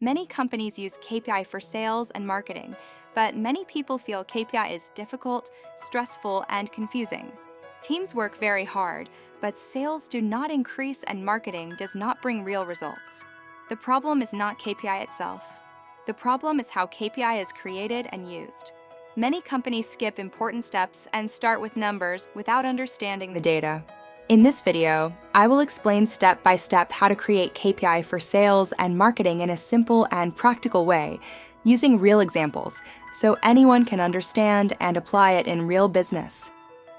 Many companies use KPI for sales and marketing, but many people feel KPI is difficult, stressful, and confusing. Teams work very hard, but sales do not increase and marketing does not bring real results. The problem is not KPI itself. The problem is how KPI is created and used. Many companies skip important steps and start with numbers without understanding the data. In this video, I will explain step by step how to create KPI for sales and marketing in a simple and practical way, using real examples, so anyone can understand and apply it in real business.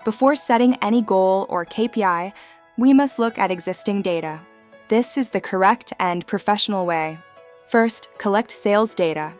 Before setting any goal or KPI, we must look at existing data. This is the correct and professional way. First, collect sales data.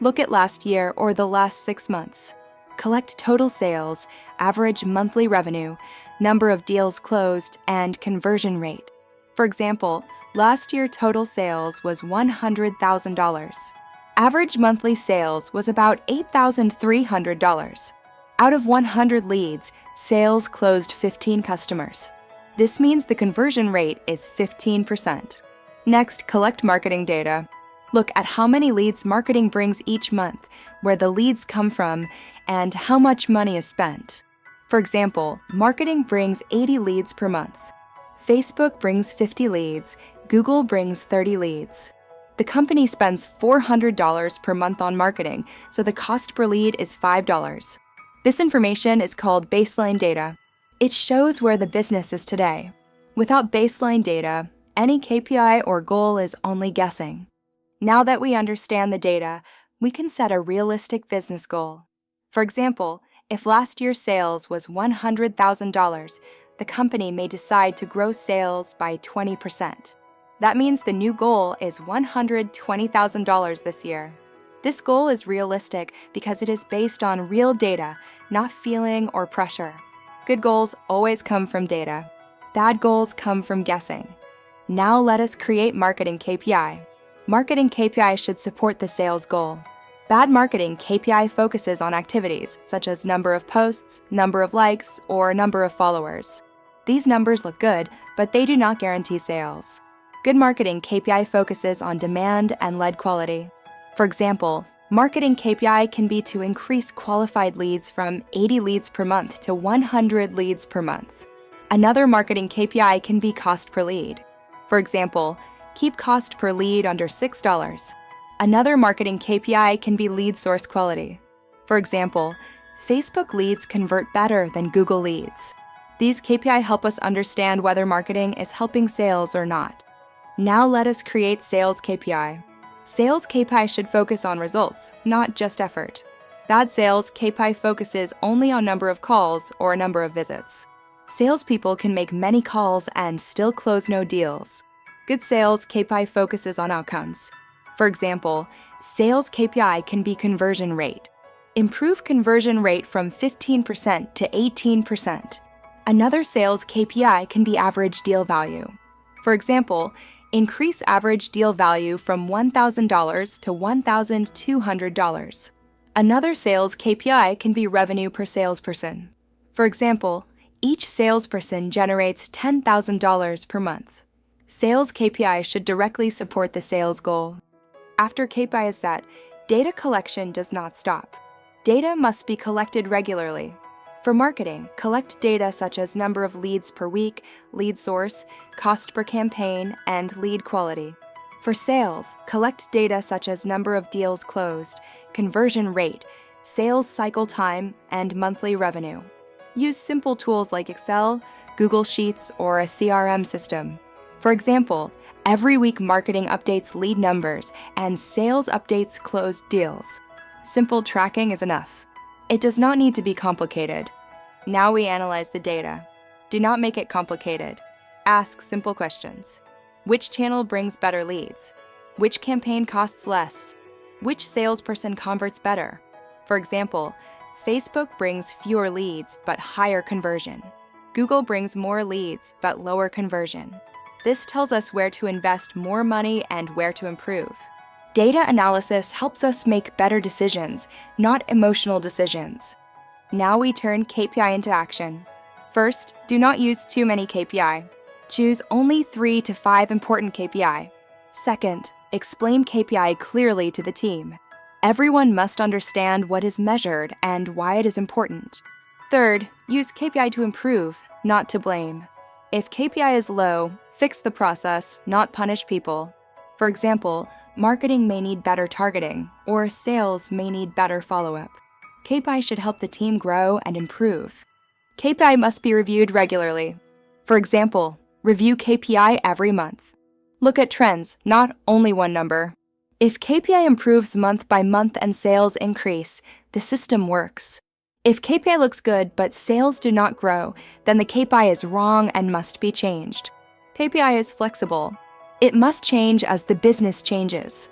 Look at last year or the last 6 months. Collect total sales, average monthly revenue, number of deals closed, and conversion rate. For example, last year total sales was $100,000. Average monthly sales was about $8,300. Out of 100 leads, sales closed 15 customers. This means the conversion rate is 15%. Next, collect marketing data. Look at how many leads marketing brings each month, where the leads come from, and how much money is spent. For example, marketing brings 80 leads per month. Facebook brings 50 leads, Google brings 30 leads. The company spends $400 per month on marketing, so the cost per lead is $5. This information is called baseline data. It shows where the business is today. Without baseline data, any KPI or goal is only guessing. Now that we understand the data, we can set a realistic business goal. For example, if last year's sales was $100,000, the company may decide to grow sales by 20%. That means the new goal is $120,000 this year. This goal is realistic because it is based on real data, not feeling or pressure. Good goals always come from data. Bad goals come from guessing. Now let us create marketing KPI. Marketing KPI should support the sales goal. Bad marketing KPI focuses on activities such as number of posts, number of likes, or number of followers. These numbers look good, but they do not guarantee sales. Good marketing KPI focuses on demand and lead quality. For example, marketing KPI can be to increase qualified leads from 80 leads per month to 100 leads per month. Another marketing KPI can be cost per lead. For example, keep cost per lead under $6. Another marketing KPI can be lead source quality. For example, Facebook leads convert better than Google leads. These KPI help us understand whether marketing is helping sales or not. Now let us create sales KPI. Sales KPI should focus on results, not just effort. Bad sales KPI focuses only on number of calls or number of visits. Salespeople can make many calls and still close no deals. Good sales KPI focuses on outcomes. For example, sales KPI can be conversion rate. Improve conversion rate from 15% to 18%. Another sales KPI can be average deal value. For example, increase average deal value from $1,000 to $1,200. Another sales KPI can be revenue per salesperson. For example, each salesperson generates $10,000 per month. Sales KPI should directly support the sales goal. After KPI is set, data collection does not stop. Data must be collected regularly. For marketing, collect data such as number of leads per week, lead source, cost per campaign, and lead quality. For sales, collect data such as number of deals closed, conversion rate, sales cycle time, and monthly revenue. Use simple tools like Excel, Google Sheets, or a CRM system. For example, every week marketing updates lead numbers and sales updates closed deals. Simple tracking is enough. It does not need to be complicated. Now we analyze the data. Do not make it complicated. Ask simple questions. Which channel brings better leads? Which campaign costs less? Which salesperson converts better? For example, Facebook brings fewer leads but higher conversion. Google brings more leads but lower conversion. This tells us where to invest more money and where to improve. Data analysis helps us make better decisions, not emotional decisions. Now we turn KPI into action. First, do not use too many KPI. Choose only 3 to 5 important KPI. Second, Explain KPI clearly to the team. Everyone must understand what is measured and why it is important. Third, use KPI to improve, not to blame. If KPI is low, fix the process, not punish people. For example, marketing may need better targeting, or sales may need better follow-up. KPI should help the team grow and improve. KPI must be reviewed regularly. For example, review KPI every month. Look at trends, not only one number. If KPI improves month by month and sales increase, the system works. If KPI looks good but sales do not grow, then the KPI is wrong and must be changed. KPI is flexible. It must change as the business changes.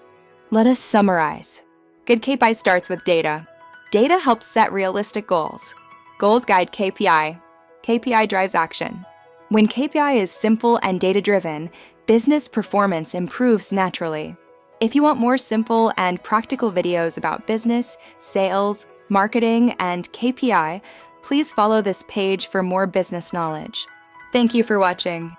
Let us summarize. Good KPI starts with data. Data helps set realistic goals. Goals guide KPI. KPI drives action. When KPI is simple and data-driven, business performance improves naturally. If you want more simple and practical videos about business, sales, marketing, and KPI, please follow this page for more business knowledge. Thank you for watching.